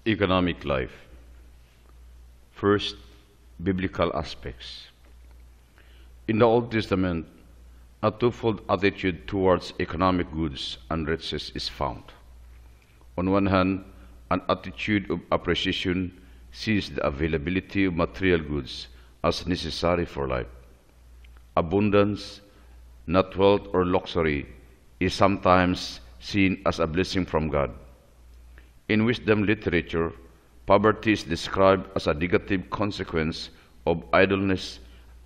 Economic life. First, biblical aspects. In the Old Testament, a twofold attitude towards economic goods and riches is found. On one hand, an attitude of appreciation sees the availability of material goods as necessary for life. Abundance, not wealth or luxury, is sometimes seen as a blessing from God. In wisdom literature, poverty is described as a negative consequence of idleness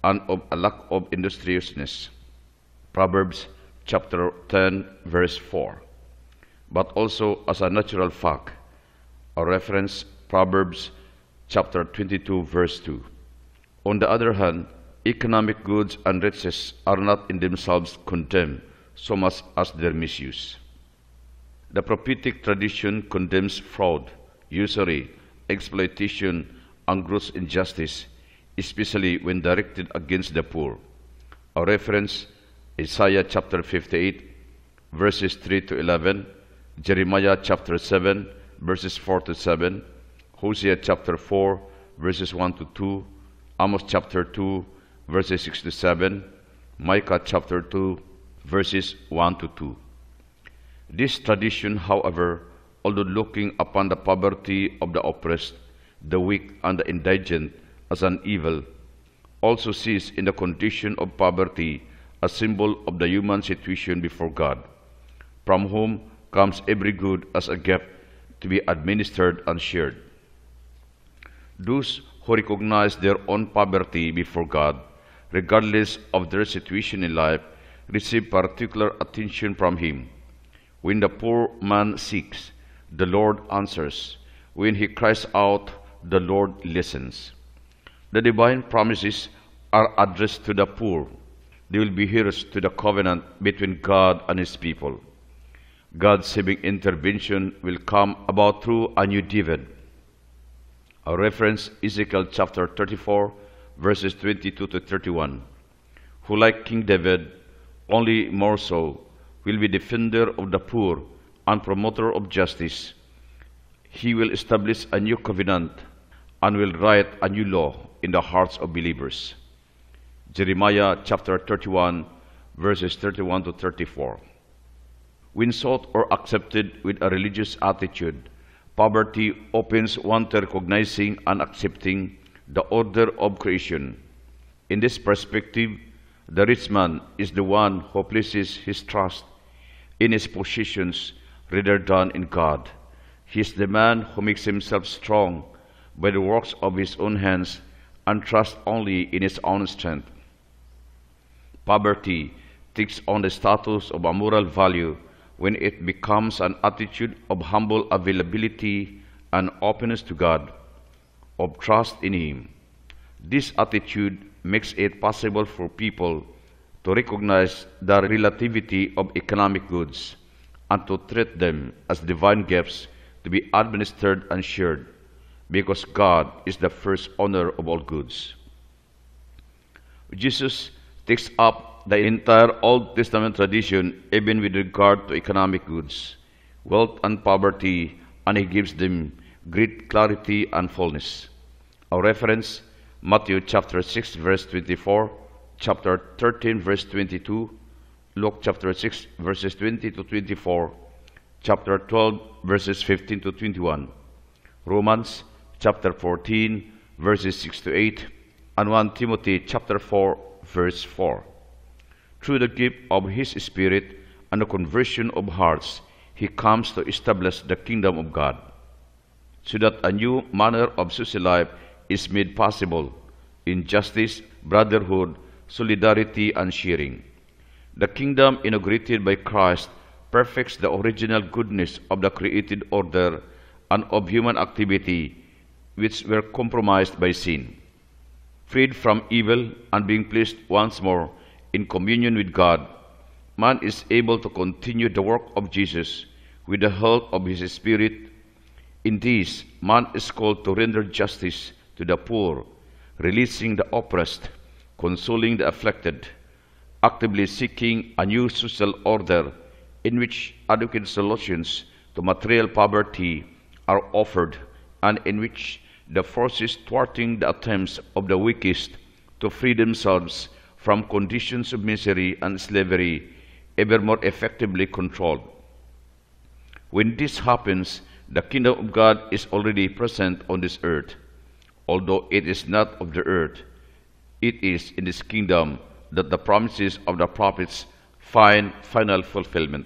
and of a lack of industriousness. Proverbs chapter 10 verse 4. But also as a natural fact, a reference Proverbs chapter 22 verse 2. On the other hand, economic goods and riches are not in themselves condemned so much as their misuse. The prophetic tradition condemns fraud, usury, exploitation, and gross injustice, especially when directed against the poor. A reference, Isaiah chapter 58, verses 3 to 11, Jeremiah chapter 7, verses 4 to 7, Hosea chapter 4, verses 1 to 2, Amos chapter 2, verses 6 to 7, Micah chapter 2, verses 1 to 2. This tradition, however, although looking upon the poverty of the oppressed, the weak, and the indigent as an evil, also sees in the condition of poverty a symbol of the human situation before God, from whom comes every good as a gift to be administered and shared. Those who recognize their own poverty before God, regardless of their situation in life, receive particular attention from Him. When the poor man seeks, the Lord answers. When he cries out, the Lord listens. The divine promises are addressed to the poor. They will be heirs to the covenant between God and His people. God's saving intervention will come about through a new David. A reference, Ezekiel chapter 34, verses 22 to 31, who like King David, only more so, will be defender of the poor and promoter of justice. He will establish a new covenant and will write a new law in the hearts of believers. Jeremiah chapter 31, verses 31 to 34. When sought or accepted with a religious attitude, poverty opens one to recognizing and accepting the order of creation. In this perspective, the rich man is the one who places his trust in his possessions rather than in God. He is the man who makes himself strong by the works of his own hands and trusts only in his own strength. Poverty takes on the status of a moral value when it becomes an attitude of humble availability and openness to God, of trust in Him. This attitude makes it possible for people to recognize the relativity of economic goods and to treat them as divine gifts to be administered and shared, because God is the first owner of all goods. Jesus takes up the entire Old Testament tradition even with regard to economic goods, wealth and poverty, and He gives them great clarity and fullness. A reference, Matthew chapter 6 verse 24, chapter 13 verse 22, Luke chapter 6 verses 20 to 24, chapter 12 verses 15 to 21, Romans chapter 14 verses 6 to 8, and 1 Timothy chapter 4 verse 4. Through the gift of His Spirit and the conversion of hearts, He comes to establish the kingdom of God, so that a new manner of social life is made possible in justice, brotherhood, solidarity, and sharing. The kingdom inaugurated by Christ perfects the original goodness of the created order and of human activity which were compromised by sin. Freed from evil and being placed once more in communion with God, man is able to continue the work of Jesus with the help of His Spirit. In this, man is called to render justice to the poor, releasing the oppressed, consoling the afflicted, actively seeking a new social order in which adequate solutions to material poverty are offered and in which the forces thwarting the attempts of the weakest to free themselves from conditions of misery and slavery ever more effectively controlled. When this happens, the kingdom of God is already present on this earth. Although it is not of the earth, it is in this kingdom that the promises of the prophets find final fulfillment.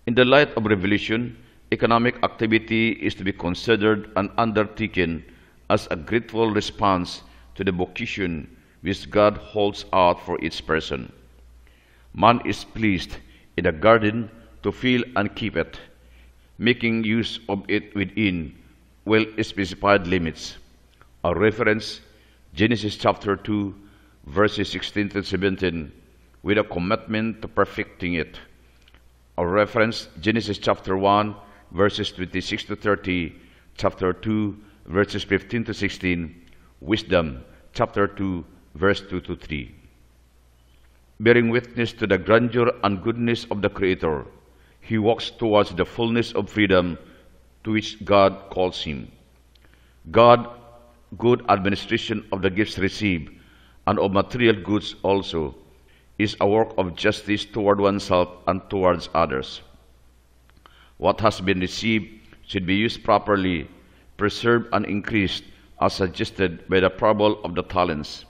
In the light of Revelation, economic activity is to be considered and undertaken as a grateful response to the vocation which God holds out for each person. Man is pleased in the garden to fill and keep it, making use of it within well-specified limits. A reference, Genesis chapter 2, verses 16 to 17, with a commitment to perfecting it. A reference, Genesis chapter 1, verses 26 to 30, chapter 2, verses 15 to 16, Wisdom, chapter 2, verse 2 to 3. Bearing witness to the grandeur and goodness of the Creator, he walks towards the fullness of freedom to which God calls him. God, good administration of the gifts received, and of material goods also, is a work of justice toward oneself and towards others. What has been received should be used properly, preserved and increased, as suggested by the parable of the talents.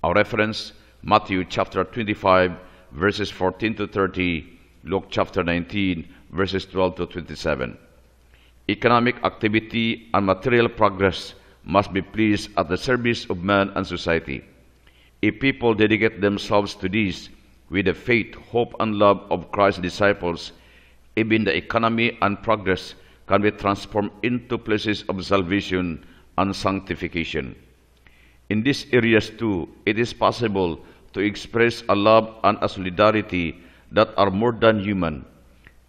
Our reference, Matthew chapter 25, verses 14 to 30, Luke chapter 19, verses 12 to 27. Economic activity and material progress must be placed at the service of man and society. If people dedicate themselves to this with the faith, hope, and love of Christ's disciples, even the economy and progress can be transformed into places of salvation and sanctification. In these areas too, it is possible to express a love and a solidarity that are more than human,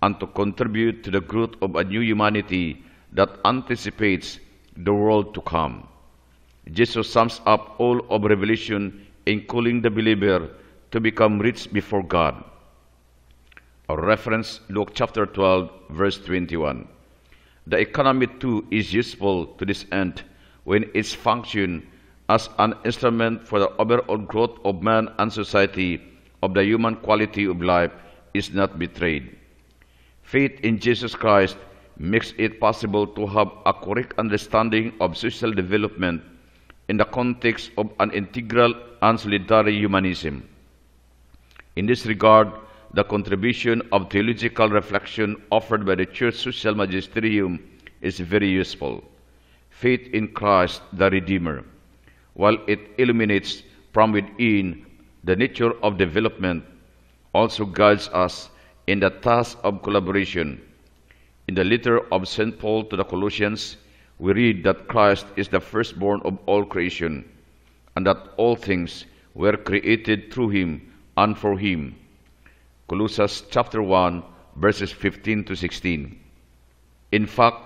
and to contribute to the growth of a new humanity that anticipates the world to come. Jesus sums up all of Revelation in calling the believer to become rich before God. A reference, Luke chapter 12, verse 21. The economy too is useful to this end when its function as an instrument for the overall growth of man and society, of the human quality of life, is not betrayed. Faith in Jesus Christ makes it possible to have a correct understanding of social development in the context of an integral and solidary humanism. In this regard, the contribution of theological reflection offered by the Church Social Magisterium is very useful. Faith in Christ the Redeemer, while it illuminates from within the nature of development, also guides us in the task of collaboration. In the letter of St. Paul to the Colossians, we read that Christ is the firstborn of all creation, and that all things were created through him and for him. Colossians chapter 1, verses 15 to 16. In fact,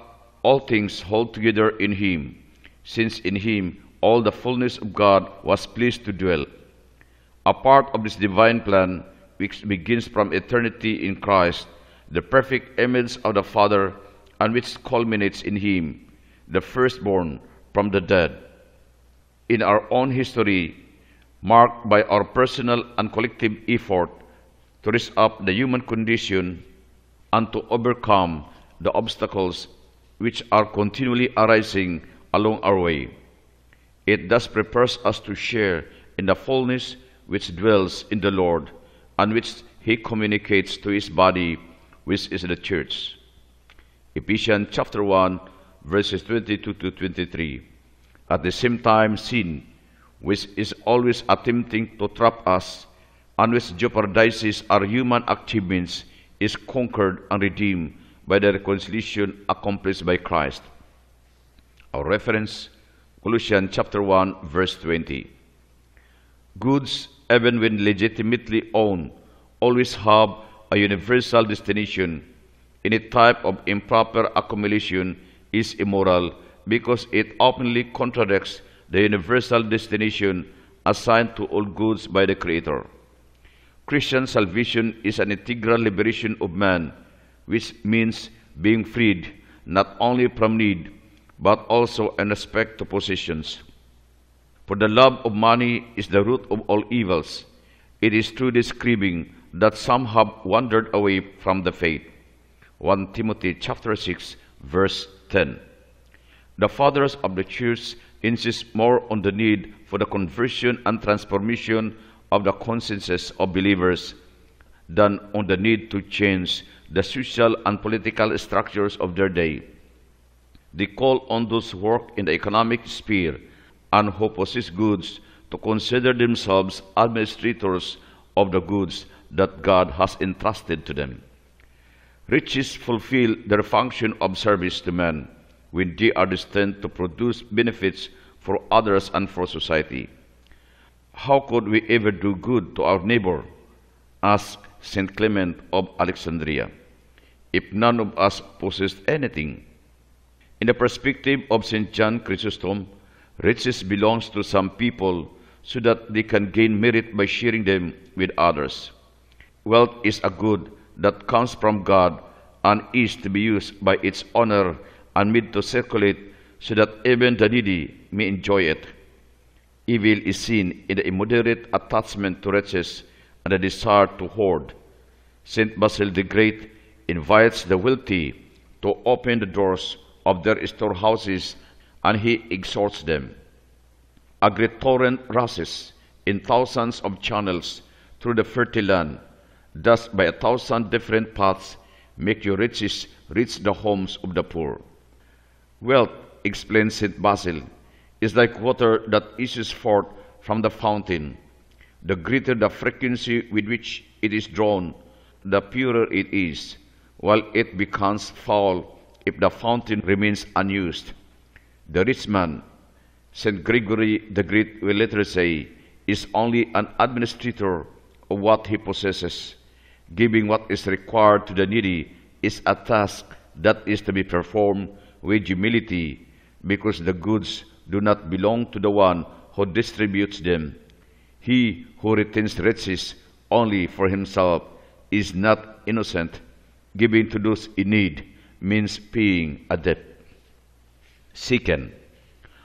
all things hold together in him, since in him all the fullness of God was pleased to dwell. A part of this divine plan, which begins from eternity in Christ, the perfect image of the Father, and which culminates in him, the firstborn from the dead. In our own history, marked by our personal and collective effort to raise up the human condition and to overcome the obstacles which are continually arising along our way. It thus prepares us to share in the fullness which dwells in the Lord, and which he communicates to his body, which is the church. Ephesians chapter 1, verses 22 to 23. At the same time, sin, which is always attempting to trap us and which jeopardizes our human achievements, is conquered and redeemed by the reconciliation accomplished by Christ. Our reference, Colossians chapter 1, verse 20. Goods, even when legitimately owned, always have a universal destination. Any type of improper accumulation is immoral because it openly contradicts the universal destination assigned to all goods by the Creator. Christian salvation is an integral liberation of man, which means being freed not only from need, but also in respect to possessions. For the love of money is the root of all evils. It is through this craving that some have wandered away from the faith. 1 Timothy chapter 6, verse 10. The fathers of the church insist more on the need for the conversion and transformation of the consciences of believers than on the need to change the social and political structures of their day. They call on those who work in the economic sphere and who possess goods to consider themselves administrators of the goods that God has entrusted to them. Riches fulfill their function of service to men when they are destined to produce benefits for others and for society. How could we ever do good to our neighbor, asked St. Clement of Alexandria, if none of us possessed anything? In the perspective of St. John Chrysostom, riches belongs to some people so that they can gain merit by sharing them with others. Wealth is a good that comes from God and is to be used by its owner and made to circulate so that even the needy may enjoy it. Evil is seen in the immoderate attachment to riches and the desire to hoard. St. Basil the Great invites the wealthy to open the doors of their storehouses, and he exhorts them. A great torrent rushes in thousands of channels through the fertile land. Thus, by 1,000 different paths, make your riches reach the homes of the poor. Wealth, explains St. Basil, is like water that issues forth from the fountain. The greater the frequency with which it is drawn, the purer it is, while it becomes foul if the fountain remains unused. The rich man, St. Gregory the Great will later say, is only an administrator of what he possesses. Giving what is required to the needy is a task that is to be performed with humility, because the goods do not belong to the one who distributes them. He who retains riches only for himself is not innocent. Giving to those in need means paying a debt. Second,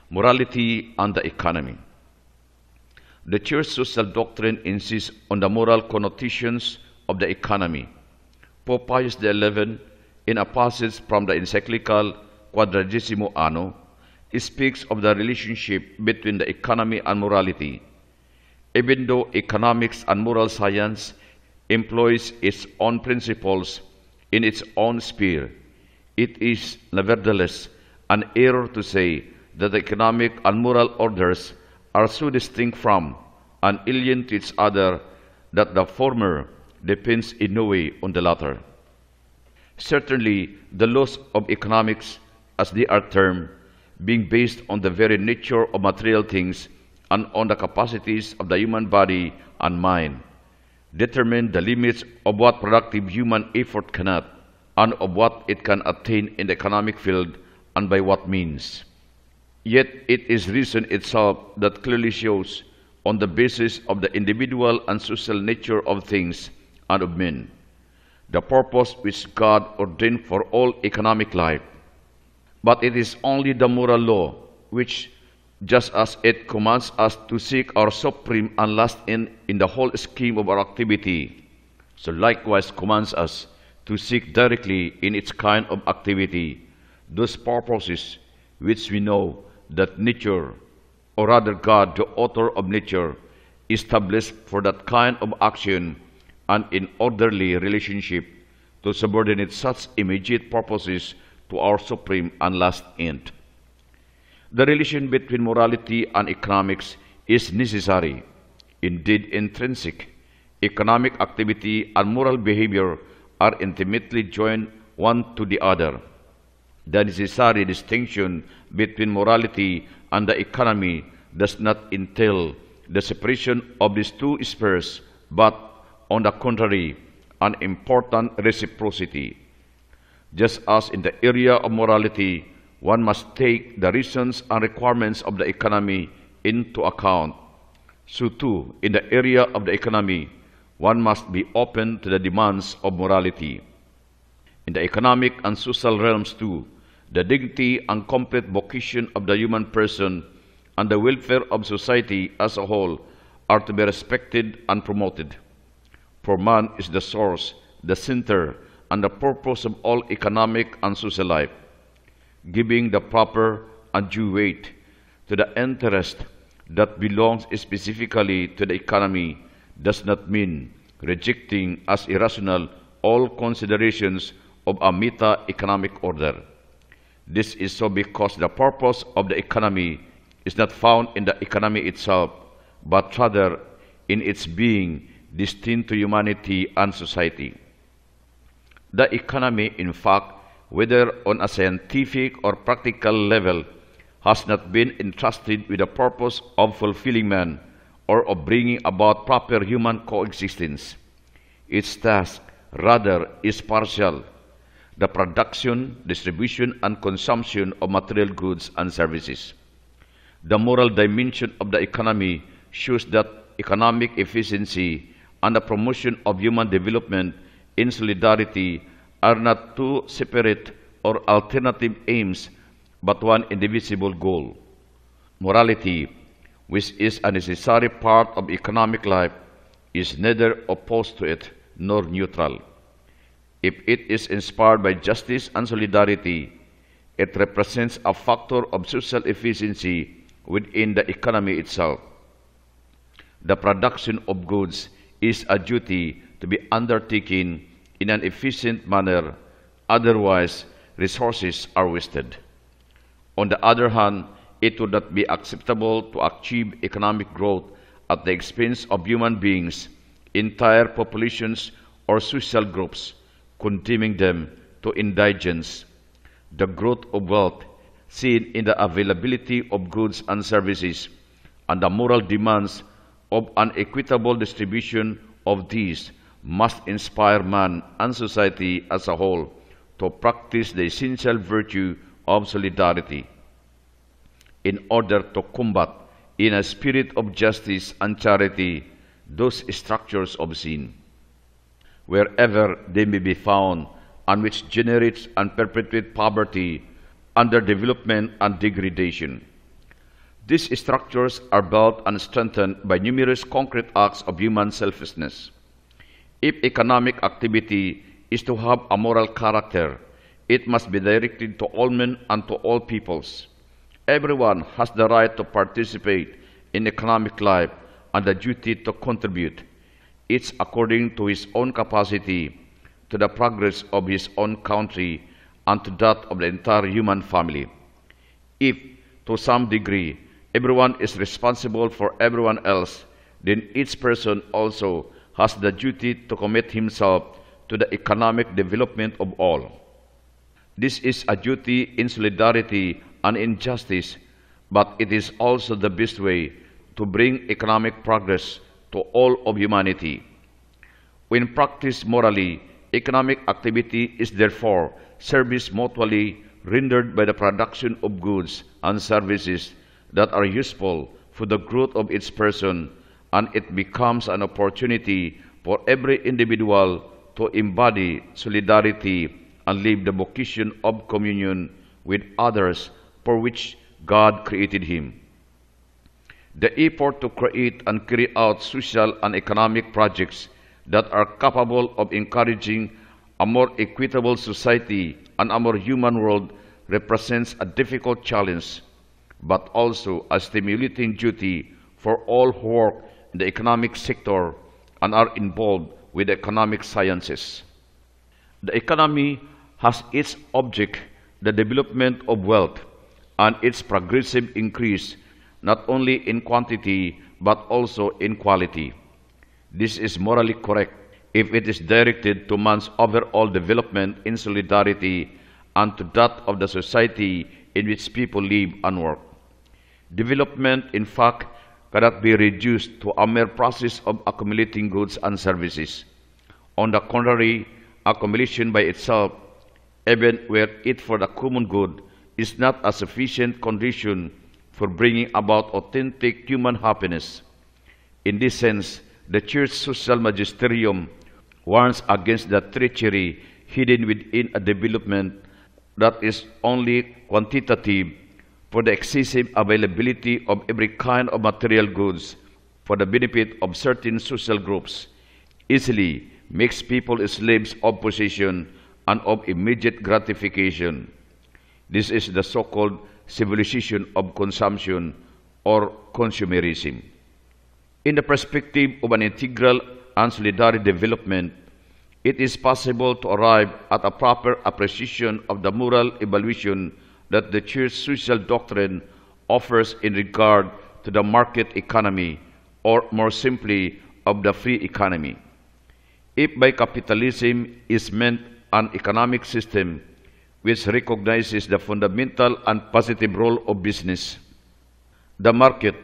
morality and the economy. The Church's social doctrine insists on the moral connotations of the economy. Pope Pius XI, in a passage from the encyclical Quadragesimo Anno, speaks of the relationship between the economy and morality. Even though economics and moral science employs its own principles in its own sphere, it is nevertheless an error to say that the economic and moral orders are so distinct from and alien to each other that the former depends in no way on the latter. Certainly, the laws of economics, as they are termed, being based on the very nature of material things and on the capacities of the human body and mind, determine the limits of what productive human effort cannot, and of what it can attain in the economic field and by what means. Yet it is reason itself that clearly shows, on the basis of the individual and social nature of things and of men, the purpose which God ordained for all economic life. But it is only the moral law which, just as it commands us to seek our supreme and last end in the whole scheme of our activity, so likewise commands us to seek directly in its kind of activity those purposes which we know that nature, or rather God, the author of nature, established for that kind of action and in orderly relationship to subordinate such immediate purposes to our supreme and last end. The relation between morality and economics is necessary, indeed intrinsic. Economic activity and moral behavior are intimately joined one to the other. The necessary distinction between morality and the economy does not entail the separation of these two spheres, but, on the contrary, an important reciprocity. Just as in the area of morality, one must take the reasons and requirements of the economy into account, so too, in the area of the economy, one must be open to the demands of morality. In the economic and social realms too, The dignity and complete vocation of the human person and the welfare of society as a whole are to be respected and promoted. For man is the source, the center, and the purpose of all economic and social life. Giving the proper and due weight to the interest that belongs specifically to the economy does not mean rejecting as irrational all considerations of a meta-economic order. This is so because the purpose of the economy is not found in the economy itself, but rather in its being destined to humanity and society. The economy, in fact, whether on a scientific or practical level, has not been entrusted with the purpose of fulfilling man or of bringing about proper human coexistence. Its task, rather, is partial: the production, distribution, and consumption of material goods and services. The moral dimension of the economy shows that economic efficiency and the promotion of human development in solidarity are not two separate or alternative aims, but one indivisible goal. Morality, which is a necessary part of economic life, is neither opposed to it nor neutral. If it is inspired by justice and solidarity, it represents a factor of social efficiency within the economy itself. The production of goods is a duty to be undertaken in an efficient manner, otherwise resources are wasted. On the other hand, it would not be acceptable to achieve economic growth at the expense of human beings, entire populations, or social groups, condemning them to indigence. The growth of wealth, seen in the availability of goods and services, and the moral demands of an equitable distribution of these, must inspire man and society as a whole to practice the essential virtue of solidarity. In order to combat, in a spirit of justice and charity, those structures of sin, wherever they may be found, and which generate and perpetuate poverty, underdevelopment, and degradation. These structures are built and strengthened by numerous concrete acts of human selflessness. If economic activity is to have a moral character, it must be directed to all men and to all peoples. Everyone has the right to participate in economic life and the duty to contribute, each according to his own capacity, to the progress of his own country and to that of the entire human family. If, to some degree, everyone is responsible for everyone else, then each person also has the duty to commit himself to the economic development of all. This is a duty in solidarity and in justice, but it is also the best way to bring economic progress to all of humanity. When practiced morally, economic activity is therefore service mutually rendered by the production of goods and services that are useful for the growth of its person, and it becomes an opportunity for every individual to embody solidarity and live the vocation of communion with others for which God created him. The effort to create and carry out social and economic projects that are capable of encouraging a more equitable society and a more human world represents a difficult challenge, but also a stimulating duty for all who work in the economic sector and are involved with the economic sciences. The economy has its object the development of wealth and its progressive increase not only in quantity but also in quality. This is morally correct if it is directed to man's overall development in solidarity and to that of the society in which people live and work. Development, in fact, cannot be reduced to a mere process of accumulating goods and services. On the contrary, accumulation by itself, even were it for the common good, is not a sufficient condition for bringing about authentic human happiness. In this sense, the Church social magisterium warns against the treachery hidden within a development that is only quantitative for the excessive availability of every kind of material goods for the benefit of certain social groups easily makes people slaves of possession and of immediate gratification. This is the so-called civilization of consumption or consumerism. In the perspective of an integral and solidary development, it is possible to arrive at a proper appreciation of the moral evaluation that the Church's social doctrine offers in regard to the market economy, or more simply, of the free economy. If by capitalism is meant an economic system which recognizes the fundamental and positive role of business, the market,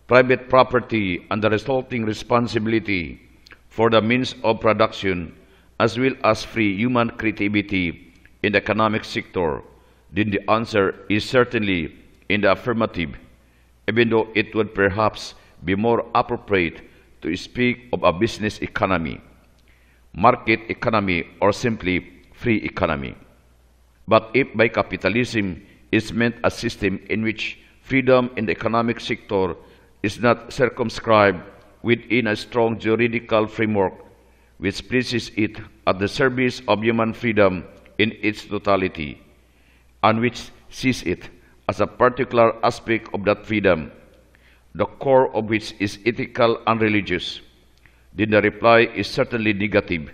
private property, and the resulting responsibility for the means of production, as well as free human creativity in the economic sector, then the answer is certainly in the affirmative, even though it would perhaps be more appropriate to speak of a business economy, market economy, or simply free economy. But if by capitalism is meant a system in which freedom in the economic sector is not circumscribed within a strong juridical framework which places it at the service of human freedom in its totality, and which sees it as a particular aspect of that freedom, the core of which is ethical and religious, then the reply is certainly negative.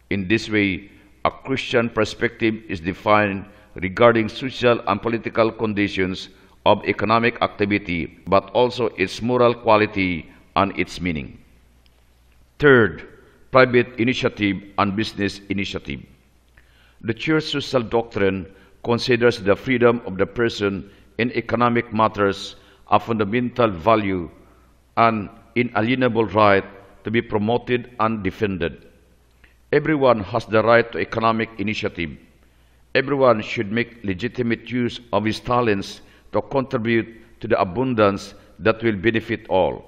In this way, a Christian perspective is defined regarding social and political conditions of economic activity, but also its moral quality and its meaning. Third, private initiative and business initiative. The Church's social doctrine considers the freedom of the person in economic matters a fundamental value and inalienable right to be promoted and defended. Everyone has the right to economic initiative. Everyone should make legitimate use of his talents to contribute to the abundance that will benefit all,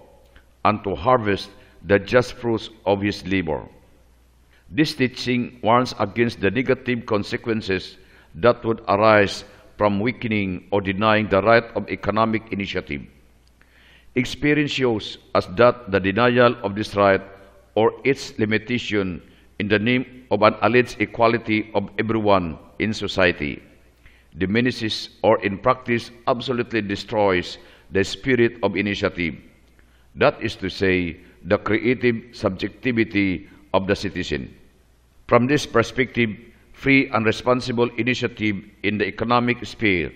and to harvest the just fruits of his labor. This teaching warns against the negative consequences that would arise from weakening or denying the right of economic initiative. Experience shows us that the denial of this right, or its limitation in the name of an alleged equality of everyone in society, diminishes or in practice absolutely destroys the spirit of initiative, that is to say, the creative subjectivity of the citizen. From this perspective, free and responsible initiative in the economic sphere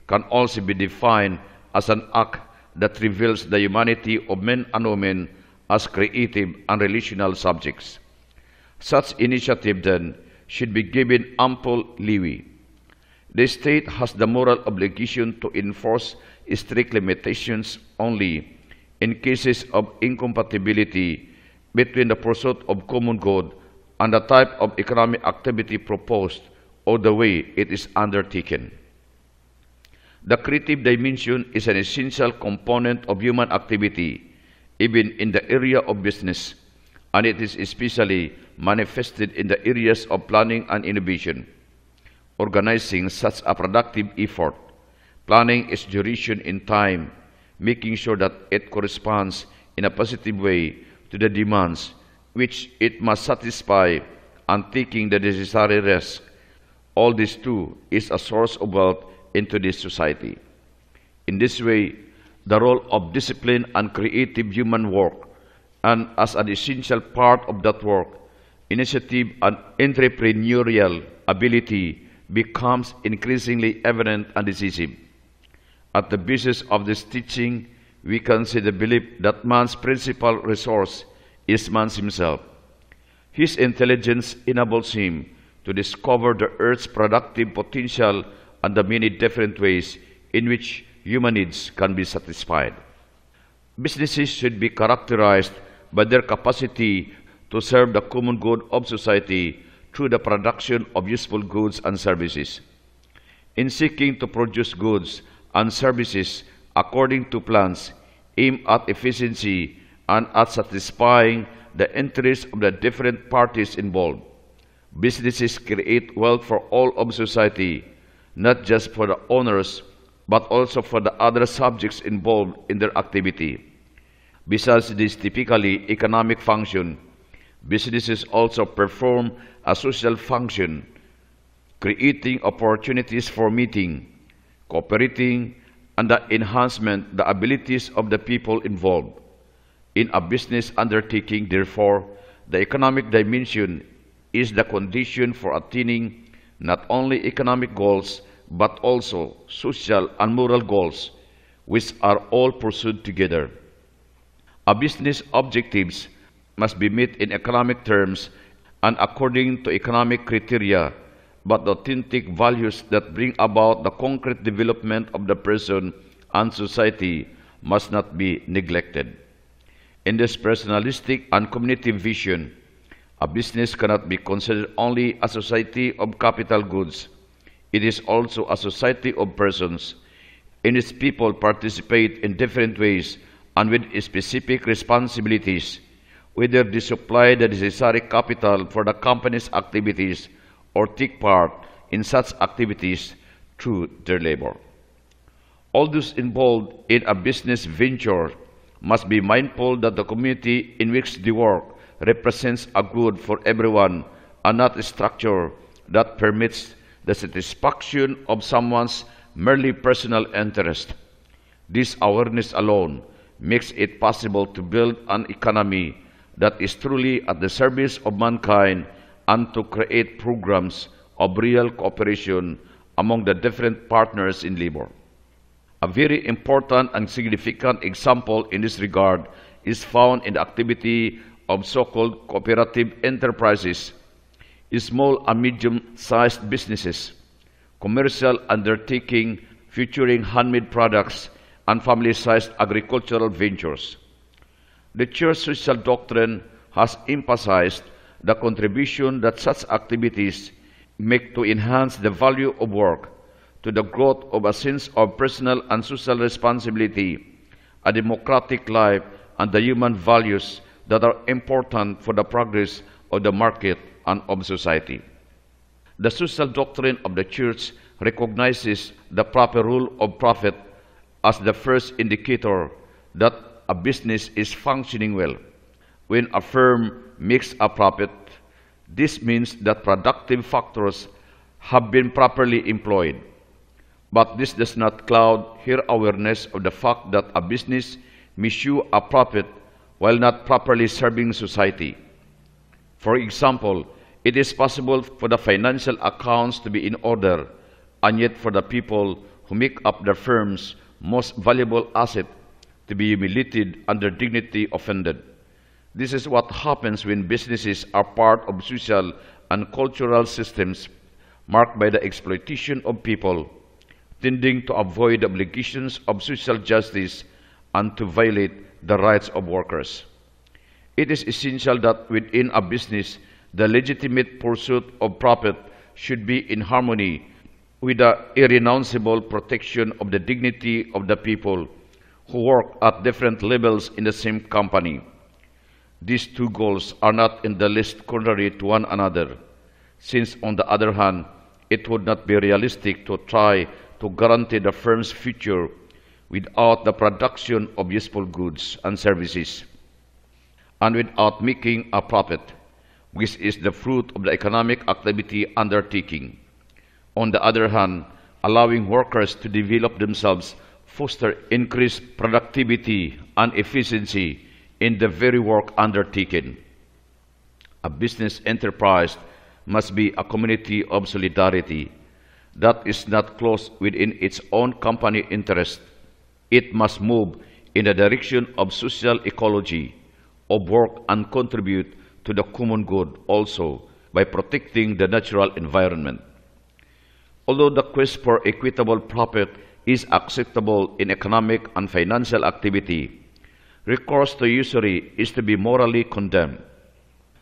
can also be defined as an act that reveals the humanity of men and women as creative and relational subjects. Such initiative, then, should be given ample leeway. The state has the moral obligation to enforce strict limitations only in cases of incompatibility between the pursuit of common good and the type of economic activity proposed or the way it is undertaken. The creative dimension is an essential component of human activity, even in the area of business, and it is especially manifested in the areas of planning and innovation. Organizing such a productive effort, planning its duration in time, making sure that it corresponds in a positive way to the demands which it must satisfy, and taking the necessary risk. All this too is a source of wealth into this society. In this way, the role of disciplined and creative human work, and as an essential part of that work, initiative and entrepreneurial ability becomes increasingly evident and decisive. At the basis of this teaching, we can see the belief that man's principal resource is man himself. His intelligence enables him to discover the earth's productive potential and the many different ways in which human needs can be satisfied. Businesses should be characterized by their capacity to serve the common good of society through the production of useful goods and services. In seeking to produce goods and services according to plans aimed at efficiency and at satisfying the interests of the different parties involved, Businesses create wealth for all of society, not just for the owners, but also for the other subjects involved in their activity. Besides this typically economic function, businesses also perform a social function, creating opportunities for meeting, cooperating, and the enhancement the abilities of the people involved. In a business undertaking, therefore, the economic dimension is the condition for attaining not only economic goals but also social and moral goals, which are all pursued together. A business objectives must be met in economic terms and according to economic criteria, but the authentic values that bring about the concrete development of the person and society must not be neglected. In this personalistic and community vision, a business cannot be considered only a society of capital goods. It is also a society of persons. In its people participate in different ways and with specific responsibilities, whether they supply the necessary capital for the company's activities or take part in such activities through their labor. All those involved in a business venture must be mindful that the community in which they work represents a good for everyone and not a structure that permits the satisfaction of someone's merely personal interest. This awareness alone makes it possible to build an economy that is truly at the service of mankind and to create programs of real cooperation among the different partners in labor. A very important and significant example in this regard is found in the activity of so-called cooperative enterprises, small and medium-sized businesses, commercial undertaking featuring handmade products, and family-sized agricultural ventures. The Church social doctrine has emphasized the contribution that such activities make to enhance the value of work, to the growth of a sense of personal and social responsibility, a democratic life, and the human values that are important for the progress of the market and of society. The social doctrine of the Church recognizes the proper rule of profit as the first indicator that a business is functioning well. When a firm makes a profit, this means that productive factors have been properly employed. But this does not cloud her awareness of the fact that a business may show a profit while not properly serving society. For example, it is possible for the financial accounts to be in order, and yet for the people who make up the firm's most valuable asset to be humiliated and their dignity offended. This is what happens when businesses are part of social and cultural systems marked by the exploitation of people, tending to avoid the obligations of social justice and to violate the rights of workers. It is essential that within a business, the legitimate pursuit of profit should be in harmony with the irrenounceable protection of the dignity of the people who work at different levels in the same company. These two goals are not in the least contrary to one another, since on the other hand, it would not be realistic to try to guarantee the firm's future without the production of useful goods and services, and without making a profit, which is the fruit of the economic activity undertaking. On the other hand, allowing workers to develop themselves foster increased productivity and efficiency in the very work undertaken. A business enterprise must be a community of solidarity that is not closed within its own company interest. It must move in the direction of social ecology, of work, and contribute to the common good also by protecting the natural environment. Although the quest for equitable profit is acceptable in economic and financial activity, recourse to usury is to be morally condemned.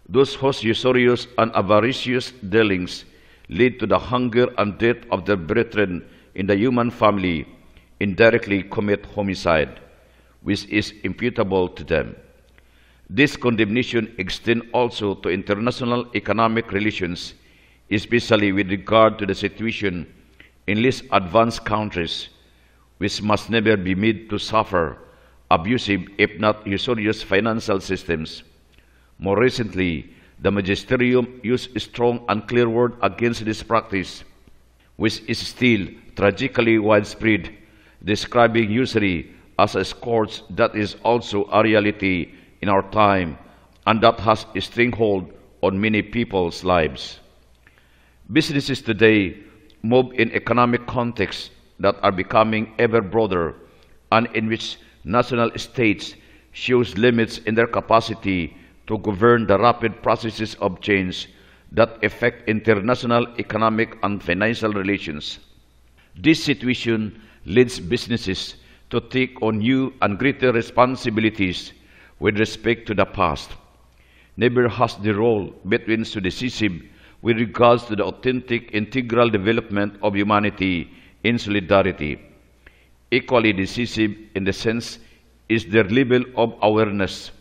Those whose usurious and avaricious dealings lead to the hunger and death of their brethren in the human family indirectly commit homicide, which is imputable to them. This condemnation extends also to international economic relations, especially with regard to the situation in less advanced countries, which must never be made to suffer abusive, if not usurious, financial systems. More recently, the magisterium used a strong and clear word against this practice, which is still tragically widespread, describing usury as a scourge that is also a reality in our time and that has a stranglehold on many people's lives. Businesses today move in economic contexts that are becoming ever broader and in which national states shows limits in their capacity to govern the rapid processes of change that affect international economic and financial relations. This situation leads businesses to take on new and greater responsibilities with respect to the past. Never has the role been so decisive with regards to the authentic integral development of humanity in solidarity. Equally decisive in the sense is their level of awareness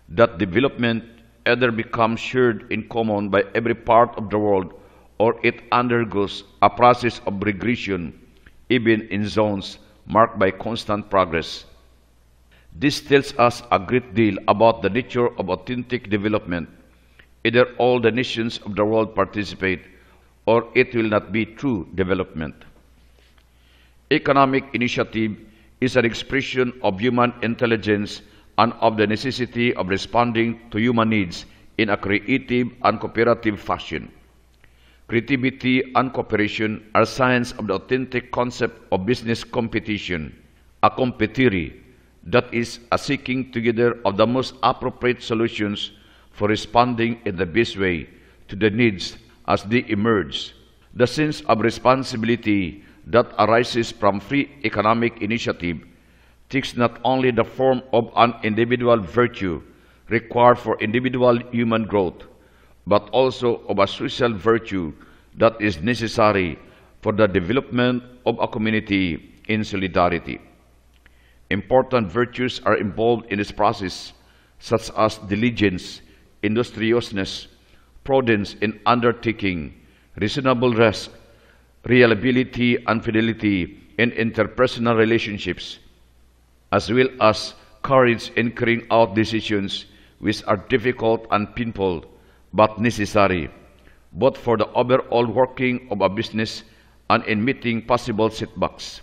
that development either becomes shared in common by every part of the world or it undergoes a process of regression, even in zones marked by constant progress. This tells us a great deal about the nature of authentic development. Either all the nations of the world participate or it will not be true development. Economic initiative is an expression of human intelligence and of the necessity of responding to human needs in a creative and cooperative fashion. Creativity and cooperation are signs of the authentic concept of business competition, a competiri, that is, a seeking together of the most appropriate solutions for responding in the best way to the needs as they emerge. The sense of responsibility that arises from free economic initiative takes not only the form of an individual virtue required for individual human growth, but also of a social virtue that is necessary for the development of a community in solidarity. Important virtues are involved in this process, such as diligence, industriousness, prudence in undertaking, reasonable risk, reliability and fidelity in interpersonal relationships, as well as courage in carrying out decisions which are difficult and painful but necessary, both for the overall working of a business and in meeting possible setbacks.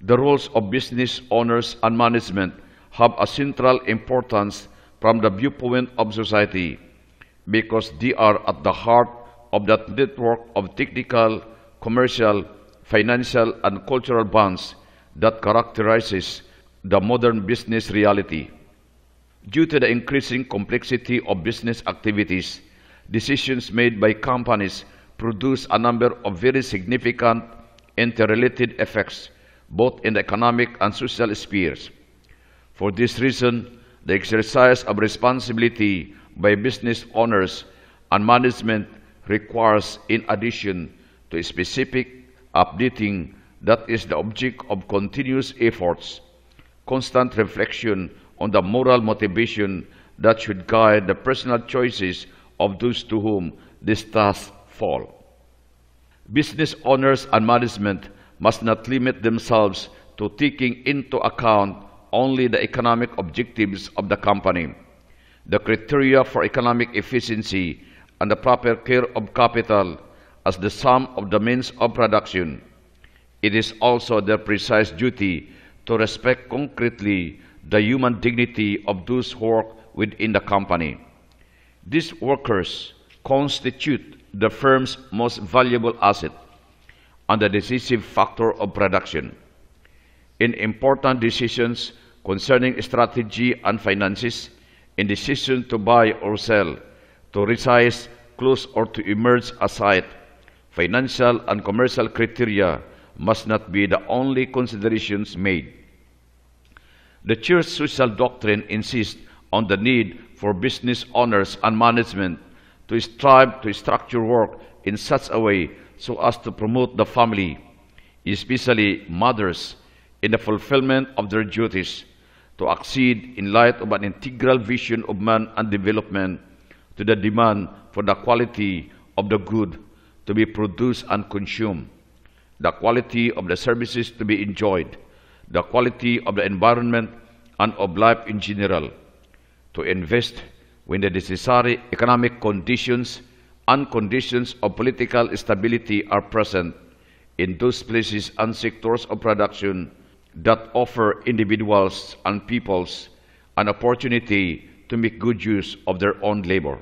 The roles of business owners and management have a central importance from the viewpoint of society because they are at the heart of that network of technical, commercial, financial, and cultural bonds that characterizes the modern business reality. Due to the increasing complexity of business activities, decisions made by companies produce a number of very significant interrelated effects both in the economic and social spheres. For this reason, the exercise of responsibility by business owners and management requires, in addition to a specific updating that is the object of continuous efforts, constant reflection on the moral motivation that should guide the personal choices of those to whom this task falls. Business owners and management must not limit themselves to taking into account only the economic objectives of the company, the criteria for economic efficiency, and the proper care of capital as the sum of the means of production. It is also their precise duty to respect concretely the human dignity of those who work within the company. These workers constitute the firm's most valuable asset and the decisive factor of production. In important decisions concerning strategy and finances, in decision to buy or sell, to resize, close, or to emerge a site, financial and commercial criteria must not be the only considerations made. The Church social doctrine insists on the need for business owners and management to strive to structure work in such a way so as to promote the family, especially mothers, in the fulfillment of their duties, to accede in light of an integral vision of man and development to the demand for the quality of the good to be produced and consumed, the quality of the services to be enjoyed, the quality of the environment and of life in general, to invest when the necessary economic conditions and conditions of political stability are present in those places and sectors of production that offer individuals and peoples an opportunity to make good use of their own labor.